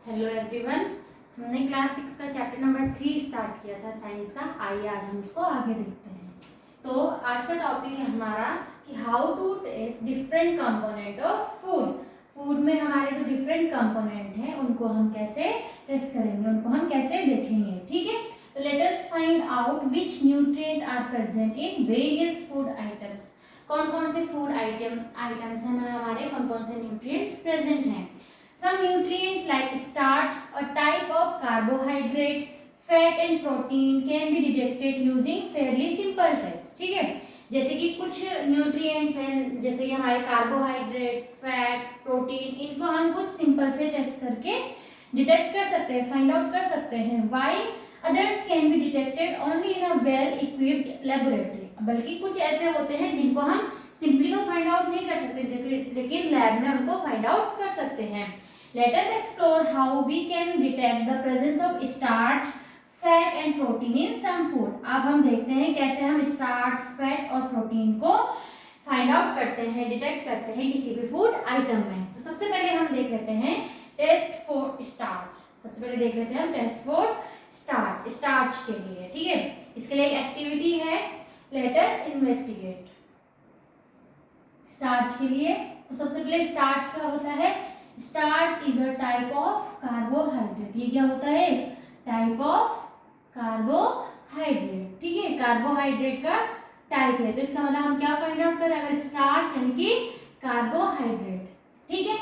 Hello everyone. हमने class 6 का chapter number 3 start किया था साइंस का। आइए आज हम उसको आगे देखते हैं। तो आज का टॉपिक है हमारा कि how to test different component of food. Food में हमारे जो डिफरेंट कंपोनेंट हैं उनको हम कैसे टेस्ट करेंगे, उनको हम कैसे देखेंगे। ठीक है, तो let us find out which nutrient are present in various food items. कौन कौन से फूड आइटम्स हैं हमारे, कौन कौन से न्यूट्रिएंट्स प्रेजेंट हैं। Some nutrients like starch, a type of carbohydrate, fat and protein can be detected using fairly simple tests. ठीक है, जैसे कि कुछ न्यूट्रिएंट्स हैं, जैसे कि हमारे कार्बोहाइड्रेट, फैट, प्रोटीन, इनको हम कुछ सिंपल से टेस्ट करके डिटेक्ट कर सकते हैं, फाइंड आउट कर सकते हैं। While others can be detected only in a well-equipped laboratory. बल्कि कुछ ऐसे होते हैं जिनको हम सिंपली तो फाइंड आउट नहीं कर सकते, लेकिन लैब में उनको फाइंड आउट कर सकते हैं। Let us explore how we can detect the presence of starch, fat and protein in some food. अब हम देखते हैं कैसे हम स्टार्च, फैट और प्रोटीन को फाइंड आउट करते हैं, डिटेक्ट करते हैं किसी भी फूड आइटम में। तो सबसे पहले हम देख लेते हैं टेस्ट फॉर स्टार्च। सबसे पहले देख लेते हैं हम टेस्ट फॉर स्टार्च, स्टार्च के लिए। ठीक है, इसके लिए एक एक्टिविटी है, लेट अस इन्वेस्टिगेट। स्टार्च के लिए तो सबसे पहले स्टार्च क्या होता है। Starch is a type of carbohydrate. ये क्या होता है, टाइप ऑफ कार्बोहाइड्रेट। ठीक है, कार्बोहाइड्रेट का टाइप है। तो इसका मतलब हम क्या फाइंड आउट करें, अगर स्टार्च यानी कि कार्बोहाइड्रेट। ठीक है,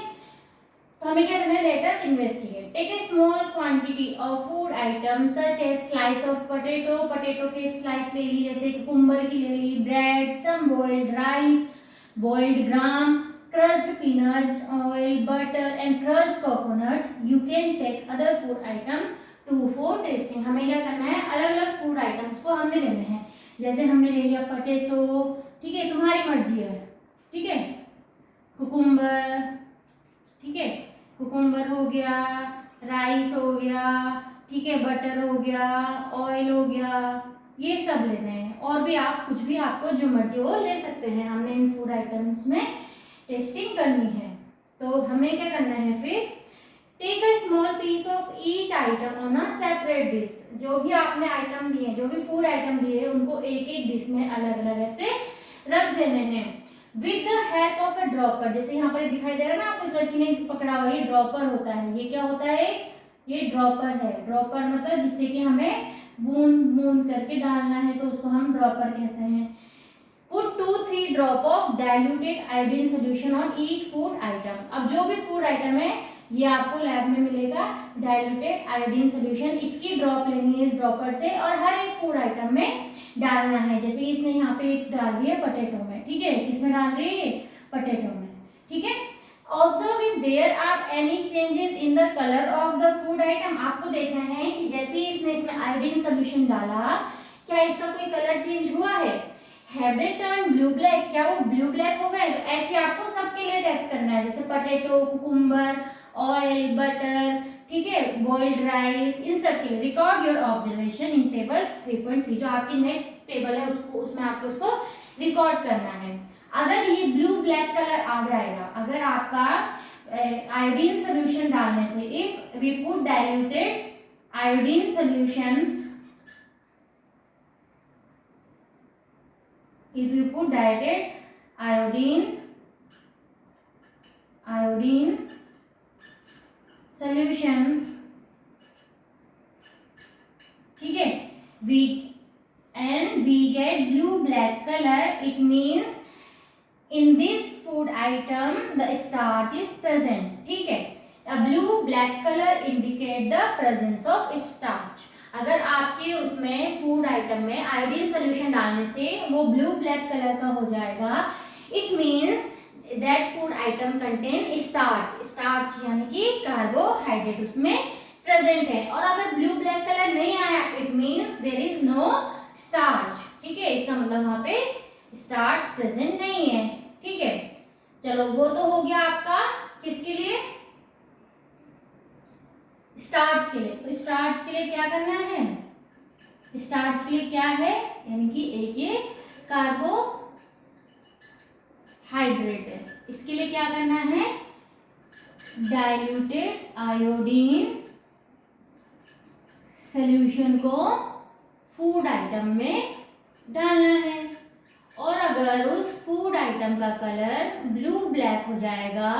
तो हमें क्या करना है, let us investigate. Take a small quantity of food item such as slice of potato, potato की एक स्लाइस ले ली, जैसे कुकुम्बर की ले ली, bread, some boiled rice, boiled gram, crushed peanuts, oil, butter and crushed coconut. You can take other food item to for tasting. हमें क्या करना है, अलग अलग फूड आइटम्स को हमने लेने हैं। जैसे हमने ले लिया पोटैटो, ठीक है, तुम्हारी मर्जी है। ठीक है, कुकुम्बर, ठीक है, कुकुम्बर हो गया, राइस हो गया, ठीक है, बटर हो गया, ऑयल हो गया, ये सब लेने हैं। और भी आप कुछ भी आपको जो मर्जी हो ले सकते हैं। हमने इन फूड आइटम्स में टेस्टिंग करनी है। तो हमें क्या करना है फिर, take a small piece of each item on a separate dish. जो भी आपने आइटम दिए, जो भी फूड आइटम दिए, उनको एक एक डिश में अलग अलग ऐसे रख देने हैं। With the help of a dropper, जैसे यहाँ पर दिखाई दे रहा है ना आपको, इस लड़की ने पकड़ा हुआ, ये ड्रॉपर होता है। ये क्या होता है, ये ड्रॉपर है। ड्रॉपर मतलब जिससे कि हमें बूंद बूंद करके डालना है, तो उसको हम ड्रॉपर कहते हैं। Put 2-3 drop of diluted iodine solution on each food item. अब जो भी फूड आइटम है ये आपको लैब में मिलेगा डाइल्यूटेड आयोडीन सोल्यूशन, इसकी ड्रॉप लेनी है इस ड्रॉपर से और हर एक फूड आइटम में डालना है। जैसे कि इसने यहाँ पे एक डाल रही है पोटैटो में, ठीक है, किसमें डाल रही है, पोटैटो में। ठीक है, also if there are any changes in the colour of the food item, आपको देखना है कि जैसे ही इसने इसमें आयोडीन सोल्यूशन डाला, क्या इसका कोई कलर चेंज हुआ है। Have they turned blue black, क्या वो ब्लू ब्लैक हो गए। तो ऐसे आपको सबके लिए टेस्ट करना है, जैसे पोटैटो, कुकुम्बर, ऑयल, बटर, ठीक है, बॉइल्ड राइस, इन सब के लिए। Record your observation in table 3.3, जो आपकी नेक्स्ट टेबल है उसको, उसमें आपको इसको रिकॉर्ड करना है। अगर ये ब्लू ब्लैक कलर आ जाएगा, अगर आपका आयोडीन सोल्यूशन डालने से, if we put diluted iodine solution, if you put diluted iodine solution, ठीक है, we get blue black color, it means in this food item the starch is present. ठीक है, a blue black color indicate the presence of its starch. अगर आपके उसमें food item में iodine solution डालने से वो ब्लू ब्लैक कलर का हो जाएगा, it means that food atom contain starch. Starch यानी कि कार्बोहाइड्रेट उसमें प्रेजेंट है। और अगर ब्लू ब्लैक कलर नहीं आया, it means there is no starch. ठीक है, इसका मतलब वहां पे स्टार्च प्रेजेंट नहीं है। ठीक है, चलो वो तो हो गया आपका किसके लिए, स्टार्च के लिए। तो स्टार्च के लिए क्या करना है, स्टार्च के लिए क्या है, यानी कि एक ये कार्बोहाइड्रेट है, इसके लिए क्या करना है, डाइल्यूटेड आयोडीन सॉल्यूशन को फूड आइटम में डालना है। और अगर उस फूड आइटम का कलर ब्लू ब्लैक हो जाएगा,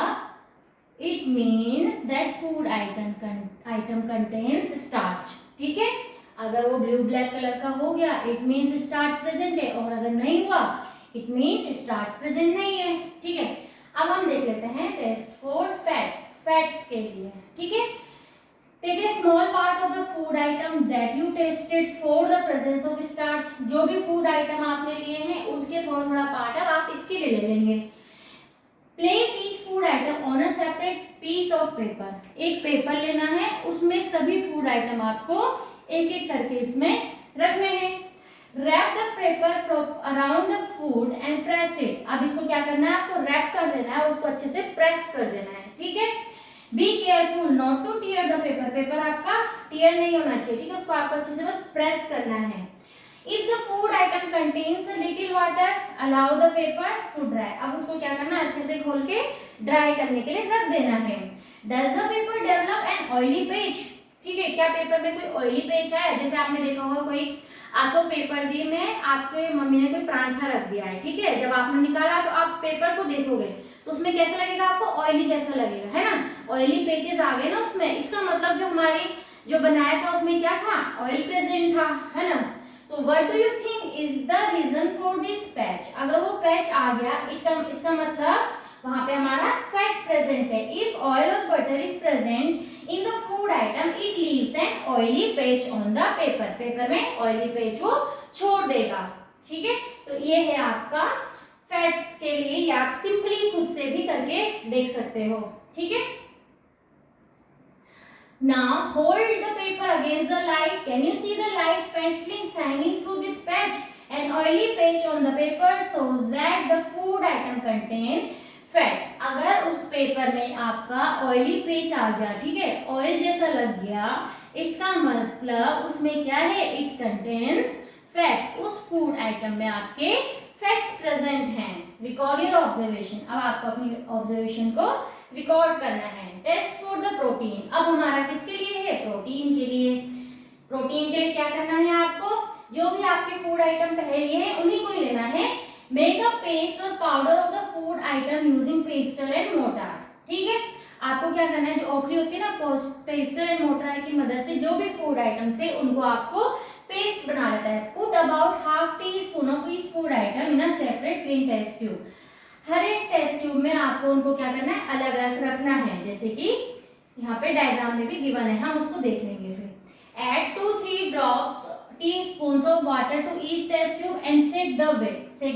it means that food item contains starch. ठीक है, अगर वो ब्लू ब्लैक कलर का हो गया इट मीन्स स्टार्च प्रेजेंट है, और अगर नहीं हुआ इट मीन्स स्टार्च प्रेजेंट नहीं है। ठीक है, अब हम देख लेते हैं टेस्ट फॉर फैट्स के लिए। ठीक है, take a small part of the food item that you tested for the presence of starch. जो भी फूड आइटम आपने लिए हैं उसके थोड़ा थोड़ा पार्ट अब आप इसके लिए ले लेंगे। Place each food item on a separate piece of paper. एक पेपर लेना है, उसमें सभी फूड आइटम आपको एक एक करके इसमें रखने हैं। Wrap the paper around the food and press it. अब इसको क्या करना है, आपको रैप कर देना है, उसको अच्छे से प्रेस कर देना है। ठीक है, be careful not two tier the paper. Paper आपका टीयर नहीं होना चाहिए। ठीक है, उसको आपको अच्छे से बस प्रेस करना है। If the food item contains a little water allow the paper two dry. अब उसको क्या करना है, अच्छे से खोल के ड्राई करने के लिए रख देना है। Does the paper develop an oily page. ठीक है, क्या पेपर में कोई ऑयली पेज है? जैसे आपने देखा होगा कोई आपको पेपर दिए में आपके मम्मी ने कोई परांठा रख दिया है। ठीक है, जब आपने निकाला तो आप पेपर को देखोगे तो उसमें कैसा लगेगा, आपको ऑयली जैसा लगेगा, है ना। ऑयली पेजेस आ गए ना उसमें, इसका मतलब जो हमारी जो बनाया था उसमें क्या था, ऑयल प्रेजेंट था, है ना। तो what do you think is the reason for this patch. अगर वो पैच आ गया इसका मतलब वहां पे हमारा फैट प्रेजेंट है। If oil or butter is present in the food item it leaves an oily patch on the paper. Paper में ऑयली पैच वो छोड़ देगा। ठीक है, तो ये है आपका फैट्स के लिए, या आप सिंपली खुद से भी करके देख सकते हो। ठीक है, now hold the paper against the light. Can you see the light faintly shining through this patch? An oily patch on the paper shows that the food item contain fat. अगर उस पेपर में आपका oily पेच आ गया, ठीक है, oil जैसा लग गया, इसका मतलब उसमें क्या है, इट कंटेन्स फैट्स। उस फूड आइटम में आपके फैट्स प्रेजेंट हैं। Record your observation. अब आपको अपनी ऑब्जर्वेशन को रिकॉर्ड करना है। Test for the protein. अब हमारा किसके लिए है, प्रोटीन के लिए। प्रोटीन के लिए क्या करना है, आपको जो भी आपके फूड आइटम पहले लिए हैं उन्हीं को ही लेना है। मेक अ पेस्ट और powder of the food item using pastel and mortar. ठीक है, आपको क्या करना है, जो ओखली होती है ना, पेस्टल एंड मोटार की मदद से जो भी फूड आइटम्स थे उनको आपको पेस्ट बना लेता है। Put about half teaspoon of each food item in a separate clean test tube. हर एक टेस्ट ट्यूब में आपको उनको क्या करना है, अलग अलग रखना है, जैसे कि यहाँ पे डायग्राम में भी गिवन है, हम उसको देख लेंगे फिर। Add 2-3 drops teaspoons of water to each test tube and shake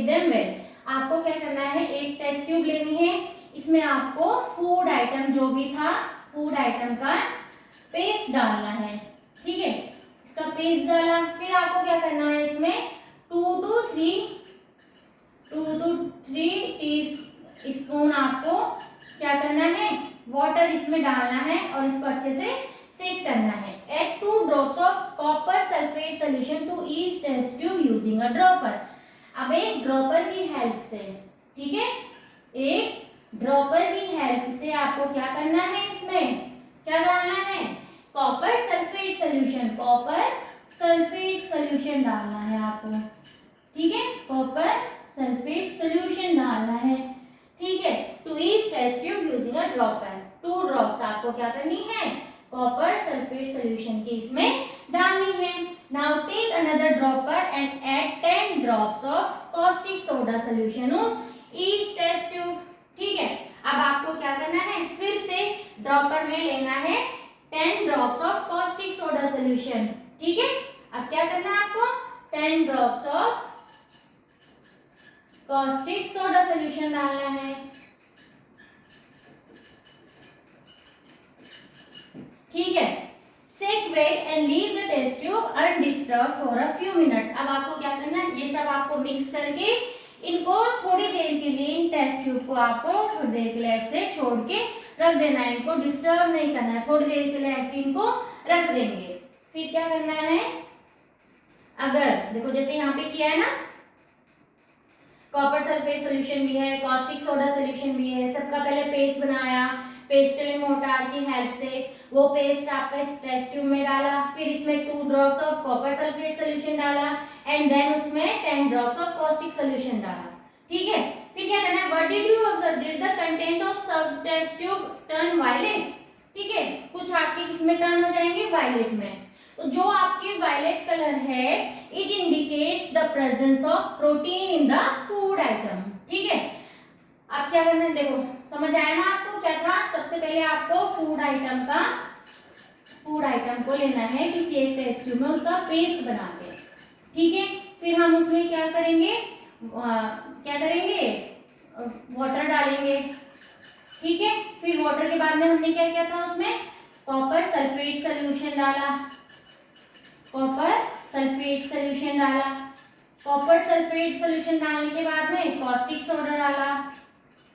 them well. आपको क्या करना है, एक टेस्ट ट्यूब लेनी है, इसमें आपको फूड आइटम जो भी था फूड आइटम का पेस्ट डालना है। ठीक है, इसका पेस्ट डाला, फिर आपको क्या करना है, इसमें 2 to 3 टीस्पून आपको क्या करना है, वाटर इसमें डालना है और इसको अच्छे से सेक करना है। Add 2 drops of copper sulphate solution to each test tube using a dropper. अब एक ड्रॉपर की हेल्प से, ठीक है, एक ड्रॉपर की हेल्प से आपको क्या करना है, इसमें क्या डालना है, copper sulphate solution, copper sulphate solution डालना है आपको। ठीक है, कॉपर सल्फेट सॉल्यूशन डालना है। ठीक है, to each test tube using a dropper. 2 drops आपको क्या करनी है, कॉपर सल्फेट सॉल्यूशन की इसमें डालनी है। Now take another dropper and add 10 drops of caustic soda solution on each test tube. ठीक है, अब आपको क्या करना है, फिर से ड्रॉपर में लेना है 10 drops of caustic soda solution. ठीक है, अब क्या करना है आपको, 10 drops of caustic soda solution डालना है। ठीक है, shake well and leave the test tube undisturbed for a few minutes. अब आपको क्या करना है, ये सब आपको मिक्स करके इनको थोड़ी देर के लिए, इन टेस्ट ट्यूब को आपको थोड़ी देर के लिए ऐसे छोड़ के रख देना है, इनको डिस्टर्ब नहीं करना है, थोड़ी देर के लिए ऐसे इनको रख देंगे। फिर क्या करना है, अगर देखो जैसे यहाँ पे किया है ना, कॉपर सल्फेट सॉल्यूशन भी है, कॉस्टिक सोडा सॉल्यूशन भी है, सबका पहले पेस्ट बनाया, पेस्टल मोर्टार की हेल्प से वो पेस्ट आपका इस टेस्ट ट्यूब में डाला, फिर इसमें 2 drops of copper sulphate solution डाला एंड देन उसमें 10 ड्रॉप्स ऑफ कॉस्टिक सोल्यूशन डाला। ठीक है, फिर क्या करना है, what did you observe, did the content of सब टेस्ट ट्यूब टर्न वायलेट। ठीक है, कुछ आपके किसमें टर्न हो जाएंगे, वायलेट में। तो जो आपके वायलेट कलर है it indicates the presence of protein in the food item. ठीक है, अब क्या करना है, देखो समझ आया ना आपको क्या था। सबसे पहले आपको फूड आइटम को लेना है किसी एक टेस्ट ट्यूब में, उसका पेस्ट बना के। ठीक है, फिर हम उसमें क्या करेंगे, वाटर डालेंगे। ठीक है, फिर वाटर के बाद में हमने क्या किया था, उसमें कॉपर सल्फेट सोल्यूशन डाला, कॉपर सल्फेट सोल्यूशन डालने के बाद में कॉस्टिक सोडा डाला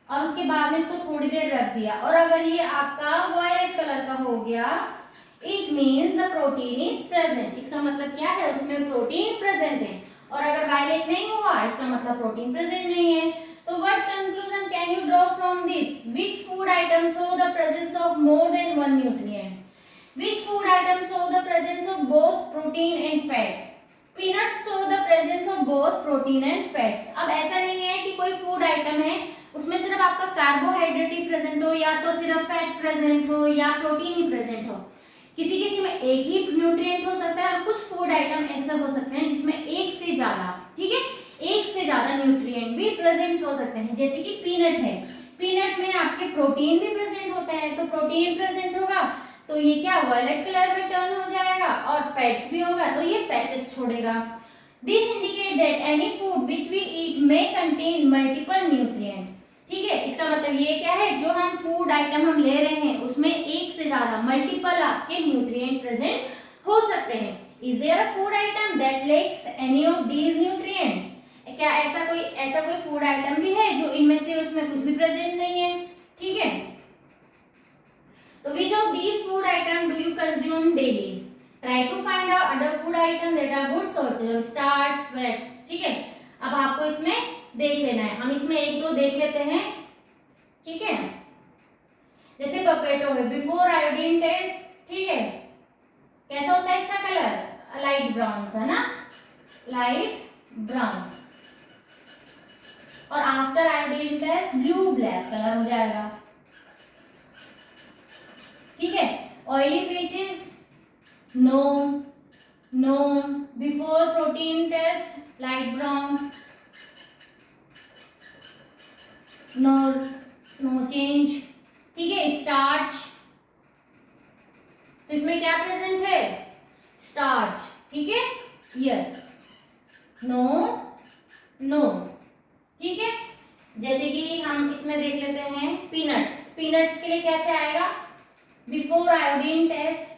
और उसके बाद में इसको थोड़ी देर रख दिया। और अगर ये आपका वायलेट कलर का हो गया it means the protein is present, इसका मतलब क्या है, उसमें प्रोटीन प्रेजेंट है। और अगर वायलेट नहीं हुआ इसका मतलब प्रोटीन प्रेजेंट नहीं है। तो what conclusion can you draw from this, which food item show the presence of more than one nutrient, which food items show the presence of both protein and fats, peanuts show the presence of both protein and fats। अब ऐसा नहीं है कि कोई food item है उसमें सिर्फ आपका कार्बोहाइड्रेट ही प्रेजेंट हो या तो सिर्फ फैट प्रेजेंट हो या प्रोटीन ही प्रेजेंट हो, किसी किसी में एक ही न्यूट्रिएंट हो सकता है और कुछ फूड आइटम ऐसे हो सकते हैं जिसमें एक से ज्यादा, ठीक है, एक से ज्यादा न्यूट्रिएंट भी प्रेजेंट हो सकते हैं। जैसे कि पीनट है, पीनट में आपके प्रोटीन भी प्रेजेंट होते हैं, तो प्रोटीन प्रेजेंट होगा तो ये क्या वायलेट कलर में टर्न हो जाएगा और फैट्स भी होगा तो ये पैचेस छोड़ेगा। This indicate that any food which we eat may contain multiple nutrient. ठीक है, इसका मतलब ये क्या है, जो हम फूड आइटम हम ले रहे हैं उसमें एक से ज्यादा मल्टीपल आपके न्यूट्रिएंट प्रेजेंट हो सकते हैं। Is there a food item that lacks any of these nutrient, क्या ऐसा कोई फूड आइटम भी है जो इनमें से उसमें कुछ भी प्रेजेंट नहीं है। ठीक है, तो which of these food item do you consume daily? Try to find out other food item that are good sources of starch, fats। ठीक है, अब आपको इसमें देख लेना है, हम इसमें एक दो देख लेते हैं। ठीक है, जैसे पोटैटो है, बिफोर आयोडीन टेस्ट, ठीक है, कैसा होता है इसका कलर, लाइट ब्राउन है ना, लाइट ब्राउन, और after iodine test blue black colour हो जाएगा। ठीक है, oily fishes no, before protein test light brown, no change. ठीक है, स्टार्च, तो इसमें क्या प्रेजेंट है, स्टार्च। ठीक है, यस, नो। ठीक है, जैसे कि हम इसमें देख लेते हैं पीनट्स के लिए कैसे आएगा, बिफोर आयोडीन टेस्ट।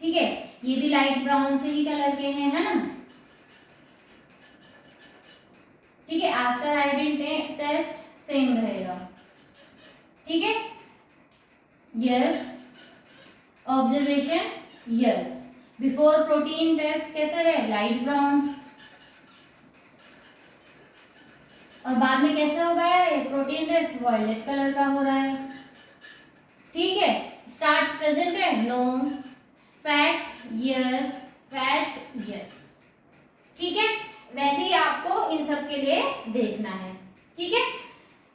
ठीक है, ये भी लाइट ब्राउन से ही कलर के हैं, है ना। ठीक है, आफ्टर आयोडीन टेस्ट सेम रहेगा। ठीक है, yes, observation yes, before protein test कैसे है, लाइट ब्राउन, और बाद में कैसे हो गया है प्रोटीन टेस्ट, वायलेट कलर का हो रहा है। ठीक है, स्टार्च प्रेजेंट है, नो, फैट यस। ठीक है, वैसे ही आपको इन सब के लिए देखना है। ठीक है,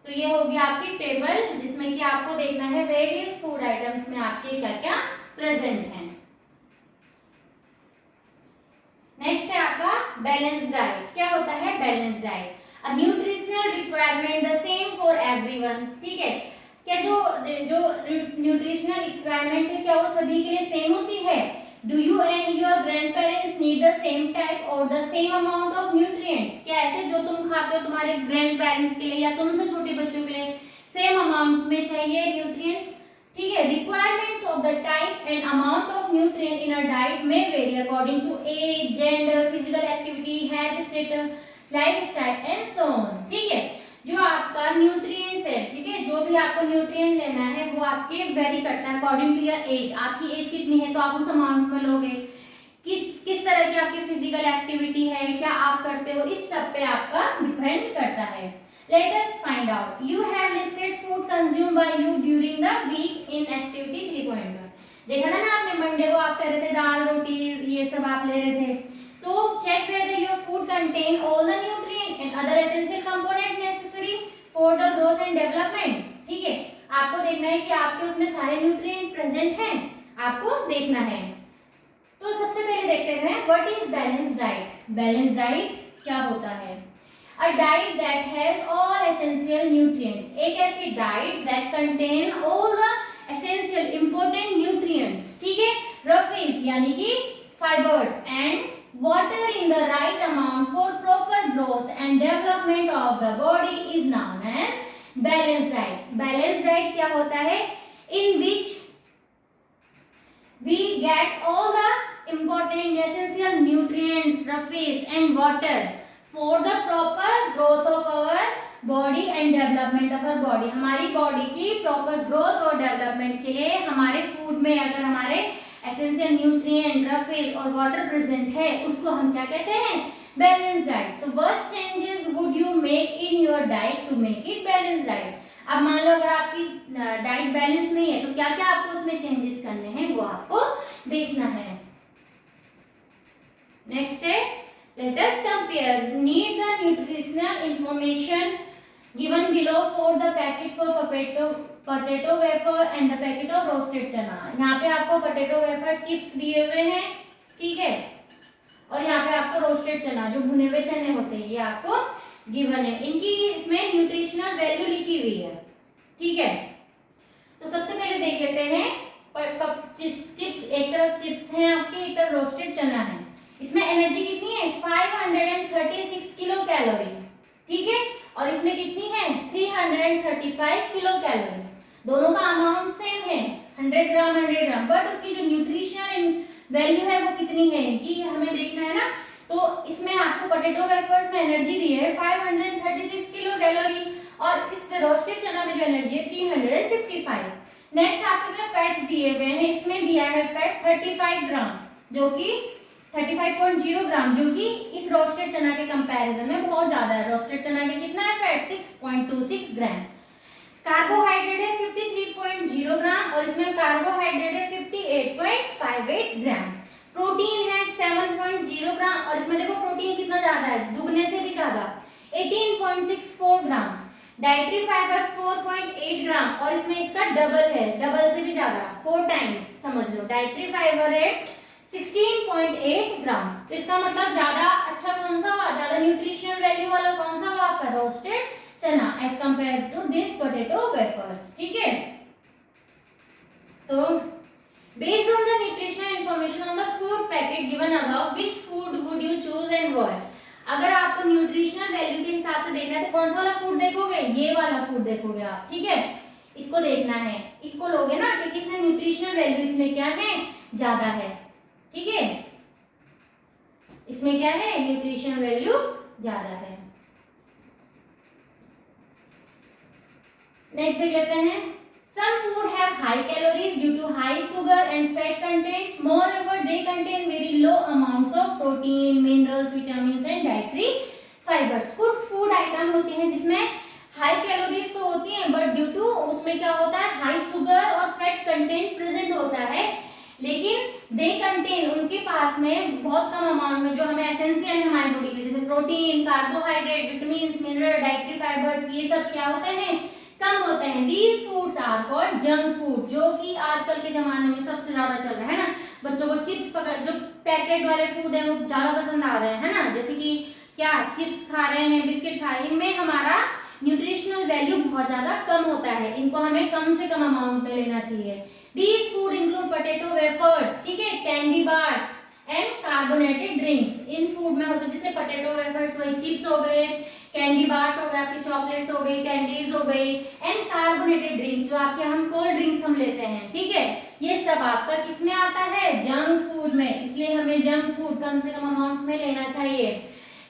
तो ये हो गया आपकी टेबल जिसमें कि आपको देखना है वेरियस फूड आइटम्स में आपके क्या क्या प्रेजेंट हैं। नेक्स्ट है आपका बैलेंस डाइट। क्या होता है balance diet, a nutritional requirement the same for everyone. ठीक है, क्या जो न्यूट्रिशनल रिक्वायरमेंट है क्या वो सभी के लिए सेम होती है, do you and your grandparents need the same type और the same amount of nutrients, क्या ऐसे जो तुम खाते हो तुम्हारे ग्रैंड पेरेंट्स के लिए या तुमसे छोटे बच्चों के लिए सेम अमाउंट्स में चाहिए न्यूट्रिएंट्स। ठीक है, requirements of the type and amount of nutrient in a diet में vary according to age, gender, physical activity, health status, lifestyle and so on. ठीक है, जो आपका न्यूट्रिएंट्स है, ठीक है, जो भी आपको न्यूट्रिएंट लेना है वो आपके वेरी करता है अकॉर्डिंग टू योर एज, आपकी एज कितनी है तो आप उस अमाउंट में लोगे, किस तरह की आपकी फिजिकल एक्टिविटी है, क्या आप करते हो, इस सब पे आपका डिपेंड करता है। Let us find out, you have listed food consumed by you during the देखा था ना आपने, मंडे को आप कह रहे थे दाल रोटी ये सब आप ले रहे थे। तो check whether your food contain all the nutrient and other essential component necessary for the growth and development. ठीक है, आपको देखना है कि आपके उसमें सारे न्यूट्रिएंट प्रेजेंट हैं, आपको देखना है। तो सबसे पहले देखते हैं what is balanced diet. Balanced diet क्या होता है? A diet that has all essential nutrients, एक ऐसी diet that contain all the essential important nutrients, ठीक है, roughies यानी कि fibers and water in the right amount for proper growth and development of the body is known as balanced diet. Balanced diet क्या होता है? In which we get all the important essential nutrients, roughies and water for the proper growth of our body and development of our body। हमारी body की proper growth और development के लिए हमारे food में अगर हमारे एसेंशियल न्यूट्रिएंट, रफेज और वाटर प्रेजेंट है, उसको हम क्या कहते हैं? Balance diet. तो what changes would you make in your diet to make it balance diet? अब मान लो अगर आपकी डाइट बैलेंस नहीं है तो क्या क्या आपको उसमें चेंजेस करने हैं, वो आपको देखना है। नेक्स्ट है, let us compare need the nutritional information given below for the packet for potato wafer and the packet of roasted चना। यहाँ पे आपको potato wafer चिप्स दिए हुए हैं, ठीक है, और यहाँ पे आपको रोस्टेड चना जो भुने हुए चने होते हैं ये आपको गिवन है। इनकी इसमें न्यूट्रिशनल वैल्यू लिखी हुई है, ठीक है। तो सबसे पहले देख लेते हैं चिप्स, एक तरफ चिप्स हैं आपकी, एक तरफ रोस्टेड चना है। इसमें एनर्जी कितनी है? 536 किलो कैलोरी, ठीक है, और इसमें कितनी है? 335 किलो कैलोरी। दोनों का अमाउंट सेम है, 100 ग्राम 100 ग्राम, बट उसकी जो न्यूट्रिशनल वैल्यू है वो कितनी है इनकी हमें देखना है ना। तो इसमें आपको पोटैटो वेफर्स में एनर्जी दी है 536 किलो कैलोरी और इस रोस्टेड चना में जो एनर्जी है 355। नेक्स्ट आपको इसमें फैट्स दिए हुए हैं, इसमें दिया है फैट 35 ग्राम जो कि 35.0 ग्राम जो कि इस रोस्टेड चना के कंपैरिजन में बहुत ज्यादा है। रोस्टेड चना के कितना है फैट? 6.26 ग्राम। कार्बोहाइड्रेट है 53.0 ग्राम और इसमें कार्बोहाइड्रेट है 58.58 ग्राम। प्रोटीन है 7.0 ग्राम और इसमें देखो प्रोटीन कितना ज्यादा है, दुगने से भी ज्यादा 18.64 ग्राम। डाइटरी फाइबर 4.8 ग्राम और इसमें इसका डबल है, डबल से भी ज्यादा 4 टाइम्स समझ लो। डाइटरी फाइबर है 16.8 ग्राम। तो इसका मतलब ज्यादा अच्छा कौन सा हुआ, ज्यादा न्यूट्रिशनल वैल्यू वाला कौन सा हुआ आपका? Roasted chana as compare to this potato wafers, ठीक है। तो based on the nutritional information on the food packet given above which food would you choose and why? अगर आपको न्यूट्रिशनल वैल्यू के हिसाब से देखना है तो कौन सा वाला फूड देखोगे? ये वाला फूड देखोगे आप, ठीक है, इसको देखना है, इसको लोगे ना क्योंकि इसमें न्यूट्रिशनल वैल्यू इसमें क्या है? ज्यादा है, ठीक है, इसमें क्या है? न्यूट्रिशन वैल्यू ज्यादा है। नेक्स्ट देख लेते हैं। Some food have high calories due to high sugar and fat content. Moreover, they contain very low amounts of protein, minerals, vitamins and dietary fibers. कुछ फूड आइटम होते हैं जिसमें हाई कैलोरीज तो होती हैं बट ड्यू टू उसमें क्या होता है? हाई शुगर और फैट कंटेंट प्रेजेंट होता है, लेकिन दे कंटेन उनके पास में बहुत कम अमाउंट में जो हमें एसेंशियल है हमारी बॉडी के लिए, जैसे protein, carbohydrate, vitamins, mineral, dietary fibres, ये सब क्या होते हैं? कम होते हैं। These foods are called junk food, जो कि आजकल के जमाने में सबसे ज्यादा चल रहा है ना। बच्चों को चिप्स जो पैकेट वाले फूड है वो ज्यादा पसंद आ रहे हैं, है ना, जैसे कि क्या चिप्स खा रहे हैं, बिस्किट खा रहे हैं, इनमें हमारा न्यूट्रिशनल वैल्यू बहुत ज्यादा कम होता है, इनको हमें कम से कम अमाउंट में लेना चाहिए। These food include potato wafers, ठीक है, candy bars and carbonated drinks. In food में हो सकते जैसे पोटैटो वेफर्स वही चिप्स हो गए, कैंडी बार्स हो गए, आपकी चॉकलेट्स हो गई, कैंडीज हो गई एंड कार्बोनेटेड ड्रिंक्स जो आपके हम कोल्ड ड्रिंक्स हम लेते हैं, ठीक है, ये सब आपका किसमें आता है? जंक फूड में। इसलिए हमें जंक फूड कम से कम अमाउंट में लेना चाहिए।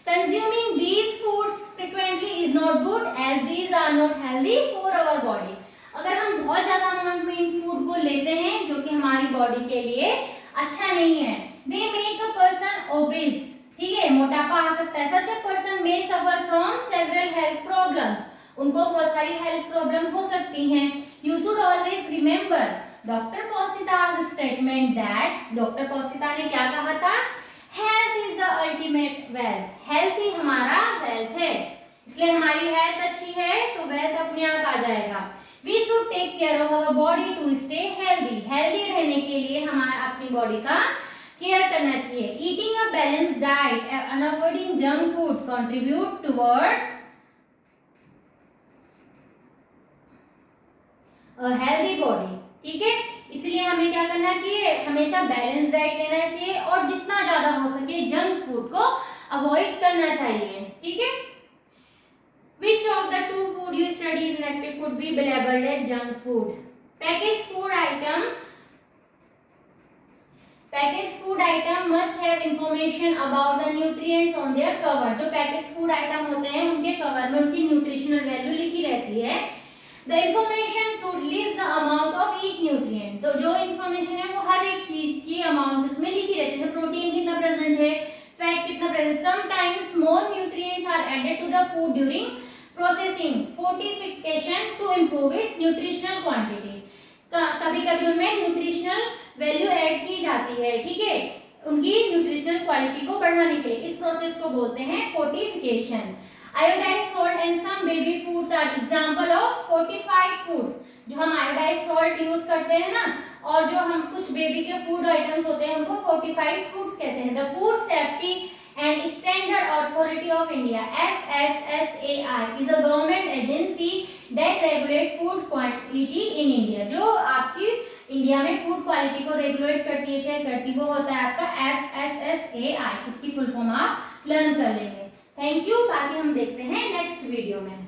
Consuming these foods frequently is not good as these are not healthy for our body. अगर हम बहुत ज्यादा अमाउंट में इन फूड को लेते हैं जो कि हमारी बॉडी के लिए अच्छा नहीं है, they make a person obese, ठीक है, मोटापा आ सकता है। Such a person may suffer from several health problems, उनको बहुत सारी हेल्थ प्रॉब्लम हो सकती हैं। You should always remember doctor पोसिताज स्टेटमेंट दैट, डॉक्टर पोसिता ने क्या कहा था, health is the ultimate wealth, health ही हमारा वेल्थ है, इसलिए हमारी हेल्थ अच्छी है तो वेल्थ अपने आप आ जाएगा। We should take care of our body to stay healthy, healthy रहने के लिए हमारा अपनी बॉडी का केयर करना चाहिए। Eating a balanced diet and avoiding junk food contribute towards a healthy body, ठीक है। इसलिए हमें क्या करना चाहिए, हमेशा बैलेंस डाइट लेना चाहिए और जितना ज्यादा हो सके जंक फूड को अवॉइड करना चाहिए, ठीक है। Which of the two food you studied in could be labeled as junk food? Packaged food item must have information about the nutrients on their cover. जो पैकेट फूड आइटम होते हैं उनके cover में उनकी न्यूट्रिशनल वैल्यू लिखी रहती है। The information should list the amount of each nutrient. तो जो इंफॉर्मेशन है वो हर एक चीज की अमाउंट उसमें लिखी रहती है, जैसे प्रोटीन कितना प्रेजेंट है, फैट कितना present. Sometimes more nutrients are added to the food during processing, fortification to improve its nutritional quantity. कभी-कभी उनमें न्यूट्रिशनल वैल्यू ऐड की जाती है, ठीक है, उनकी न्यूट्रिशनल क्वालिटी को बढ़ाने के लिए। इस प्रोसेस को बोलते हैं fortification. Iodized salt and some baby foods are example of fortified foods. जो हम iodized salt यूज करते हैं ना, और जो हम कुछ बेबी के फूड आइटम्स होते हैं उनको fortified foods कहते हैं। The Food Safety and Standard Authority of India (FSSAI) is a government agency that regulate food quality in India. जो आपकी इंडिया में फूड क्वालिटी को रेगुलेट करती है, चेक करती है, वो होता है आपका FSSAI। इसकी फुल फॉर्म आप लर्न कर लेंगे। थैंक यू, बाकी हम देखते हैं नेक्स्ट वीडियो में।